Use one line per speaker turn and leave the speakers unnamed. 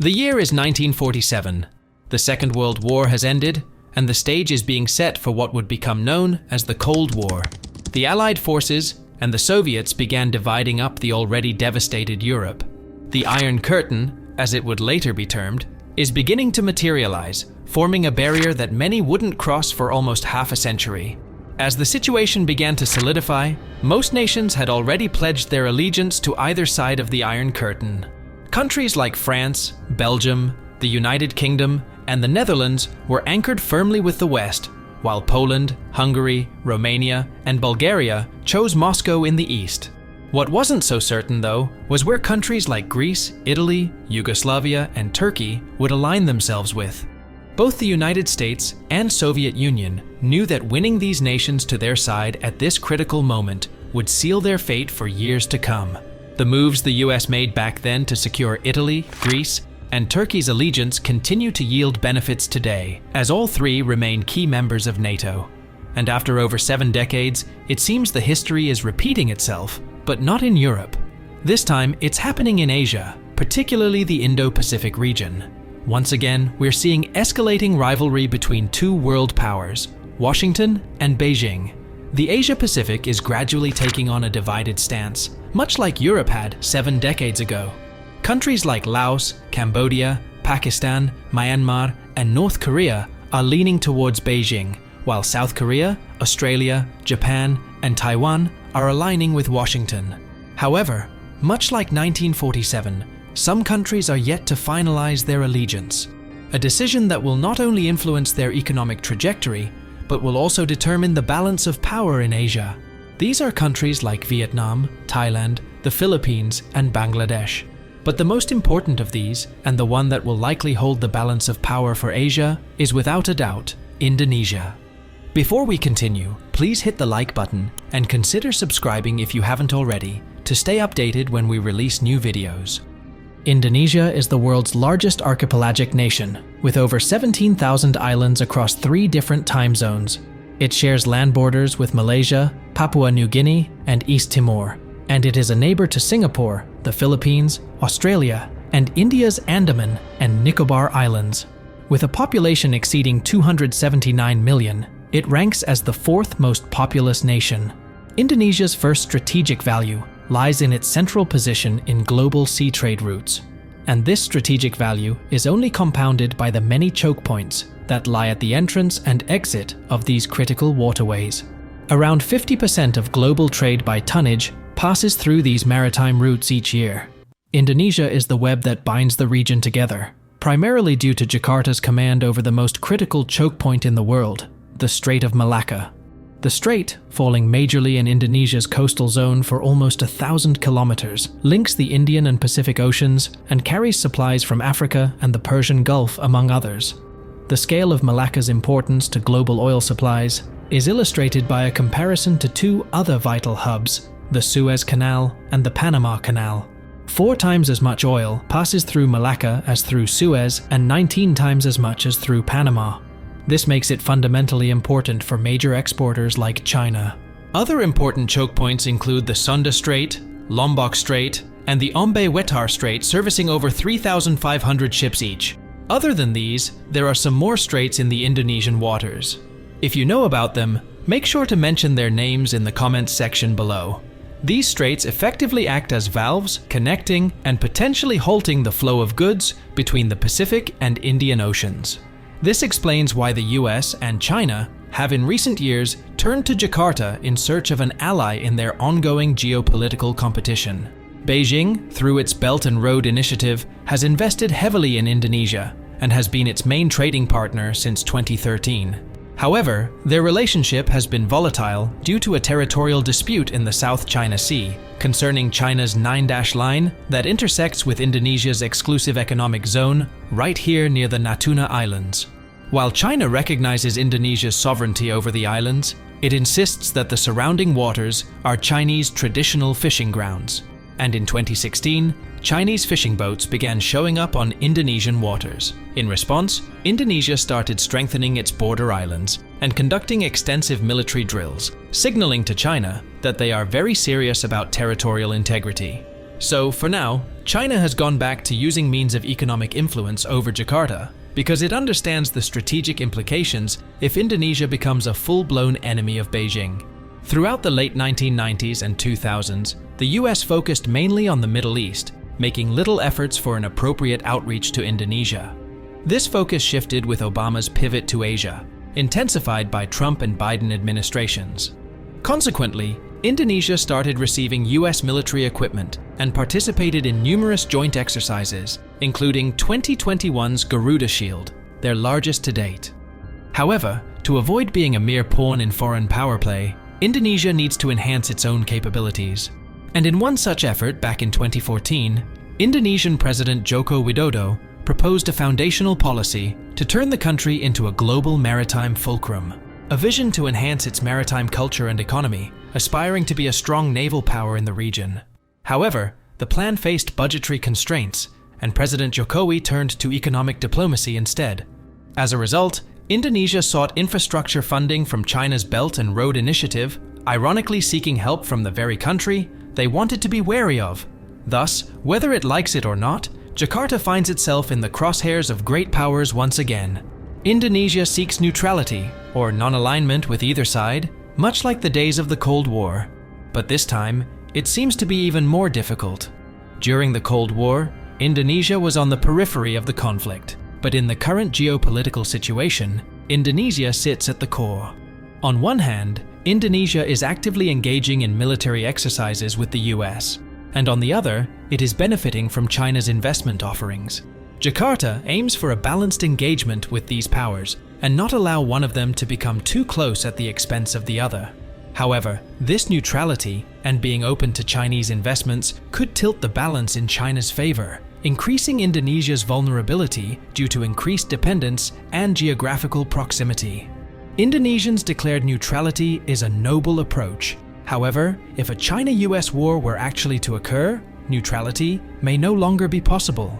The year is 1947. The Second World War has ended, and the stage is being set for what would become known as the Cold War. The Allied forces and the Soviets began dividing up the already devastated Europe. The Iron Curtain, as it would later be termed, is beginning to materialize, forming a barrier that many wouldn't cross for almost half a century. As the situation began to solidify, most nations had already pledged their allegiance to either side of the Iron Curtain. Countries like France, Belgium, the United Kingdom, and the Netherlands were anchored firmly with the West, while Poland, Hungary, Romania, and Bulgaria chose Moscow in the East. What wasn't so certain, though, was where countries like Greece, Italy, Yugoslavia, and Turkey would align themselves with. Both the United States and Soviet Union knew that winning these nations to their side at this critical moment would seal their fate for years to come. The moves the US made back then to secure Italy, Greece, and Turkey's allegiance continue to yield benefits today, as all three remain key members of NATO. And after over 7 decades, it seems the history is repeating itself, but not in Europe. This time, it's happening in Asia, particularly the Indo-Pacific region. Once again, we're seeing escalating rivalry between two world powers, Washington and Beijing. The Asia-Pacific is gradually taking on a divided stance, much like Europe had 7 decades ago. Countries like Laos, Cambodia, Pakistan, Myanmar, and North Korea are leaning towards Beijing, while South Korea, Australia, Japan, and Taiwan are aligning with Washington. However, much like 1947, some countries are yet to finalize their allegiance, a decision that will not only influence their economic trajectory, but will also determine the balance of power in Asia. These are countries like Vietnam, Thailand, the Philippines, and Bangladesh. But the most important of these, and the one that will likely hold the balance of power for Asia, is without a doubt Indonesia. Before we continue, please hit the like button and consider subscribing if you haven't already to stay updated when we release new videos. Indonesia is the world's largest archipelagic nation, with over 17,000 islands across 3 different time zones. It shares land borders with Malaysia, Papua New Guinea, and East Timor, and it is a neighbor to Singapore, the Philippines, Australia, and India's Andaman and Nicobar Islands. With a population exceeding 279 million, it ranks as the 4th most populous nation. Indonesia's first strategic value lies in its central position in global sea trade routes, and this strategic value is only compounded by the many choke points that lie at the entrance and exit of these critical waterways. Around 50% of global trade by tonnage passes through these maritime routes each year. Indonesia is the web that binds the region together, primarily due to Jakarta's command over the most critical choke point in the world, the Strait of Malacca. The strait, falling majorly in Indonesia's coastal zone for almost 1,000 kilometers, links the Indian and Pacific Oceans and carries supplies from Africa and the Persian Gulf, among others. The scale of Malacca's importance to global oil supplies is illustrated by a comparison to 2 other vital hubs, the Suez Canal and the Panama Canal. 4 times as much oil passes through Malacca as through Suez, and 19 times as much as through Panama. This makes it fundamentally important for major exporters like China. Other important choke points include the Sunda Strait, Lombok Strait, and the Ombe-Wetar Strait, servicing over 3,500 ships each. Other than these, there are some more straits in the Indonesian waters. If you know about them, make sure to mention their names in the comments section below. These straits effectively act as valves, connecting and potentially halting the flow of goods between the Pacific and Indian Oceans. This explains why the US and China have in recent years turned to Jakarta in search of an ally in their ongoing geopolitical competition. Beijing, through its Belt and Road Initiative, has invested heavily in Indonesia and has been its main trading partner since 2013. However, their relationship has been volatile due to a territorial dispute in the South China Sea concerning China's 9-dash line that intersects with Indonesia's exclusive economic zone right here near the Natuna Islands. While China recognizes Indonesia's sovereignty over the islands, it insists that the surrounding waters are Chinese traditional fishing grounds. And in 2016, Chinese fishing boats began showing up on Indonesian waters. In response, Indonesia started strengthening its border islands and conducting extensive military drills, signaling to China that they are very serious about territorial integrity. So for now, China has gone back to using means of economic influence over Jakarta because it understands the strategic implications if Indonesia becomes a full-blown enemy of Beijing. Throughout the late 1990s and 2000s, the US focused mainly on the Middle East, making little efforts for an appropriate outreach to Indonesia. This focus shifted with Obama's pivot to Asia, intensified by Trump and Biden administrations. Consequently, Indonesia started receiving US military equipment and participated in numerous joint exercises, including 2021's Garuda Shield, their largest to date. However, to avoid being a mere pawn in foreign power play, Indonesia needs to enhance its own capabilities. And in one such effort back in 2014, Indonesian President Joko Widodo proposed a foundational policy to turn the country into a global maritime fulcrum, a vision to enhance its maritime culture and economy, aspiring to be a strong naval power in the region. However, the plan faced budgetary constraints, and President Jokowi turned to economic diplomacy instead. As a result, Indonesia sought infrastructure funding from China's Belt and Road Initiative, ironically seeking help from the very country they wanted to be wary of. Thus, whether it likes it or not, Jakarta finds itself in the crosshairs of great powers once again. Indonesia seeks neutrality, or non-alignment with either side, much like the days of the Cold War. But this time, it seems to be even more difficult. During the Cold War, Indonesia was on the periphery of the conflict, but in the current geopolitical situation, Indonesia sits at the core. On one hand, Indonesia is actively engaging in military exercises with the US, and on the other, it is benefiting from China's investment offerings. Jakarta aims for a balanced engagement with these powers and not allow one of them to become too close at the expense of the other. However, this neutrality and being open to Chinese investments could tilt the balance in China's favor, increasing Indonesia's vulnerability due to increased dependence and geographical proximity. Indonesians declared neutrality is a noble approach. However, if a China-US war were actually to occur, neutrality may no longer be possible.